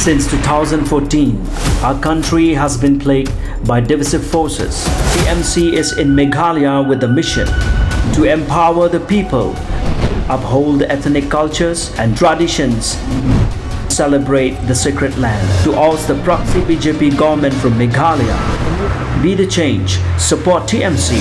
Since 2014, our country has been plagued by divisive forces. TMC is in Meghalaya with the mission to empower the people, uphold ethnic cultures and traditions, celebrate the sacred land. To oust the proxy BJP government from Meghalaya, be the change, support TMC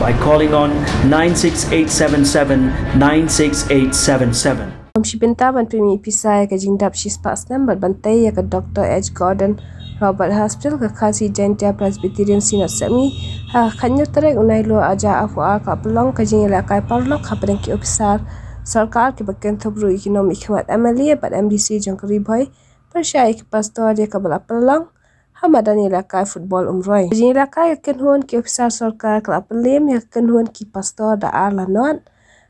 by calling on 96877 96877. Shibinta ban primi pisai ka jingdap shispas number bantai ya ka Dr. H. Gordon Robert Hospital ka khasi Jaintia Presbyterian Synod Semi ha khanyo tarek unailo aja afwa ka pelong ka jingla kai parlok hapadang ki ofisar sarkar ke bagian thobru economic khawat MLA bat MDC jangkari boy persyai ke pastor dia ka bala pelong hamadani la kai football umroy jingla kai kenhon ki ofisar sarkar ka pelem ya kenhon ki pastor da arlanon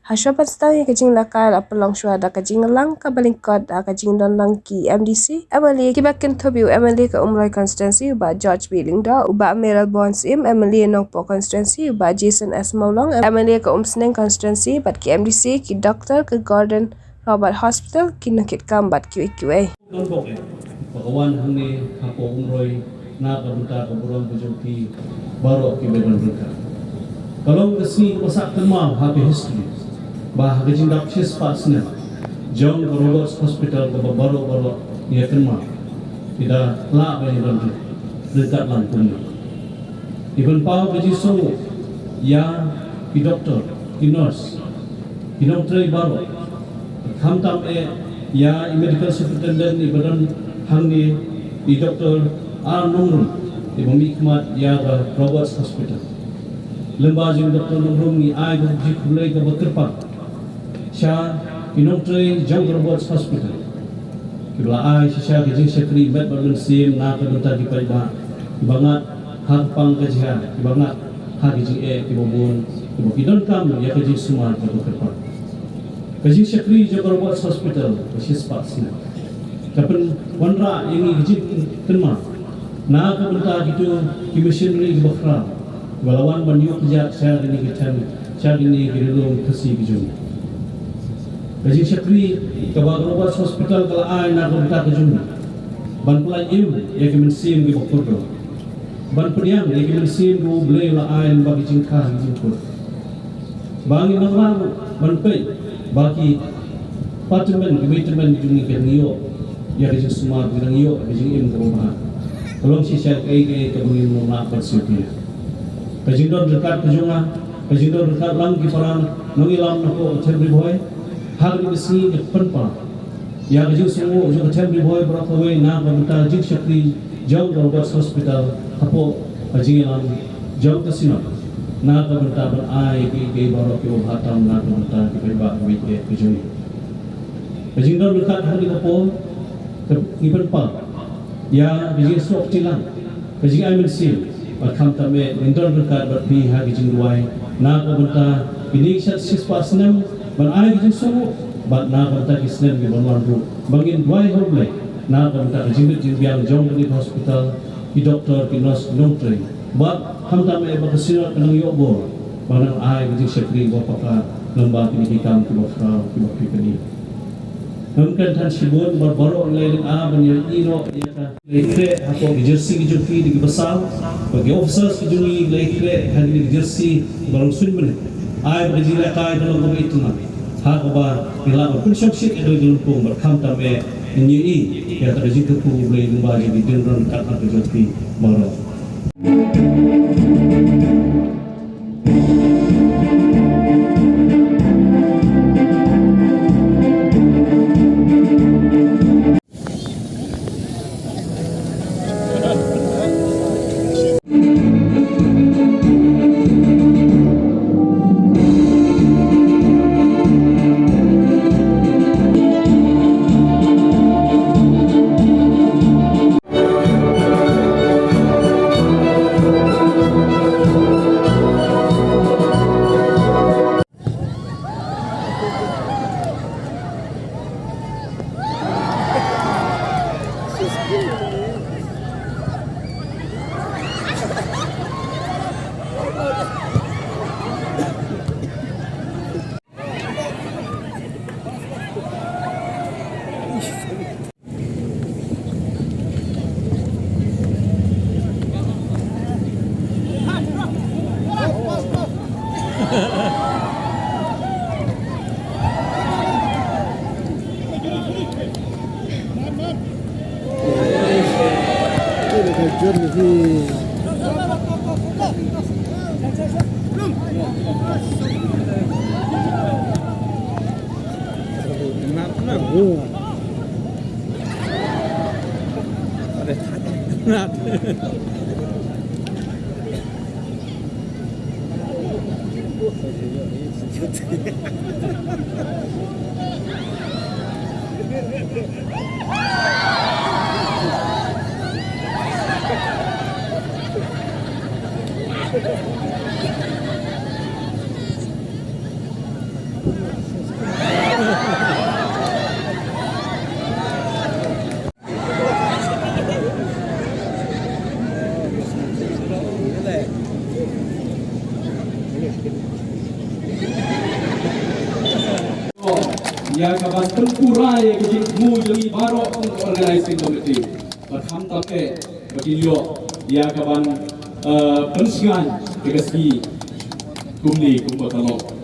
Hasyapan setang yang kajing lakal apelong syua da kajing lang ka balingkot da kajing don lang ki MDC MLA ki bakin thobiu MLA ka umroy constituency uba George B. Lingda uba Meral Bonds MLA Nongpo constituency uba Jason S. Maulong MLA ka Umseneng constituency bat ki MDC ki Dr. ke Gordon Robert Hospital ki nakit kam bat ki QA. Pakawan hangni hapo umroy na kabunta kaburong bujumpi baro ki beban berkah. Kalau kesini masak temam happy history. Bah gajing daksis pasnya John Roberts Hospital ke baru ia kenal tidak lah bagi bantu dekat lantung even pau gaji so ya ki doktor ki nurse ki dokter baru hamtam ya medical superintendent di badan hangi di doktor Nungrum di memikmat ya Roberts Hospital lembaga doktor Nungrum ni ai gaji kulai ke bekerpak Syah Inoktre John Roberts Hospital. Kibla ai Syah Gajing Syakri Bet Balun Sim na kadunta di Paiba. Ibangat hak pang kajian, ibangat hak Gajing kibobon, kibokidon kam ya Gajing Sumar ka Kerpa. Gajing Syakri John Roberts Hospital persis pasna. Kapan wanra yang Gajing tenma na kadunta gitu ki missionary Bakra. Walawan banyu kerja saya ini kitan, saya ini girulung kasi Gajing. Gajing Syakri ke Roberts Hospital kalau ai nak minta kejun. Ban pelan im ya ke mensim di Bokor. Ban pediam ya ke mensim go blay la ai bagi jingka jingkut. Bangi nang ban pe bagi departemen di ke Nio ya ke semua di Nio gajing im ke rumah. Kalau si Syakh ke bumi nak persiapan. Gajing don dekat kejunga, gajing don dekat lang ki parang nangilam nako cebri boy. Hal ini sini penpa. Ya gajing semua ujung tembi boy berakawai na berita Gajing Syakri jauh Roberts Hospital hapo gajing yang jauh ke sini. Na berita berai ke baru ke hatam na berita ke bawah ke kejuni. Gajing don dekat hari hapo ke penpa. Ya gajing sok tilang. Gajing amin sim. Bakam tame indon dekat berpi ha gajing duai na berita ini sispas enam ban ai gajing semua bat na kata kisnen di banwan ru bangin duai hoble na kata jimbit jimbiang jong di hospital ki doktor ki nurse nongtre bat hamta me bakasira kanang yobo banang ai gajing Syakri go paka lembah pendidikan ki bakra ki bakri kini namkan tan sibun barbaro lain banya ino ya lekre hapo jersey ki juki di besar bagi officers ki juni lekre hadi di jersey barang sunben ai gajing lekai dalam ko itu na Hakaba bila pun syok itu dilumpuh berkam tame NUI ya terjadi tu boleh kembali di dendron kat atau jati baru. Ya kaban tempurai ke mu jadi baru organizing committee. Berham take berkilio ya kaban pensian ke segi kumni kumpul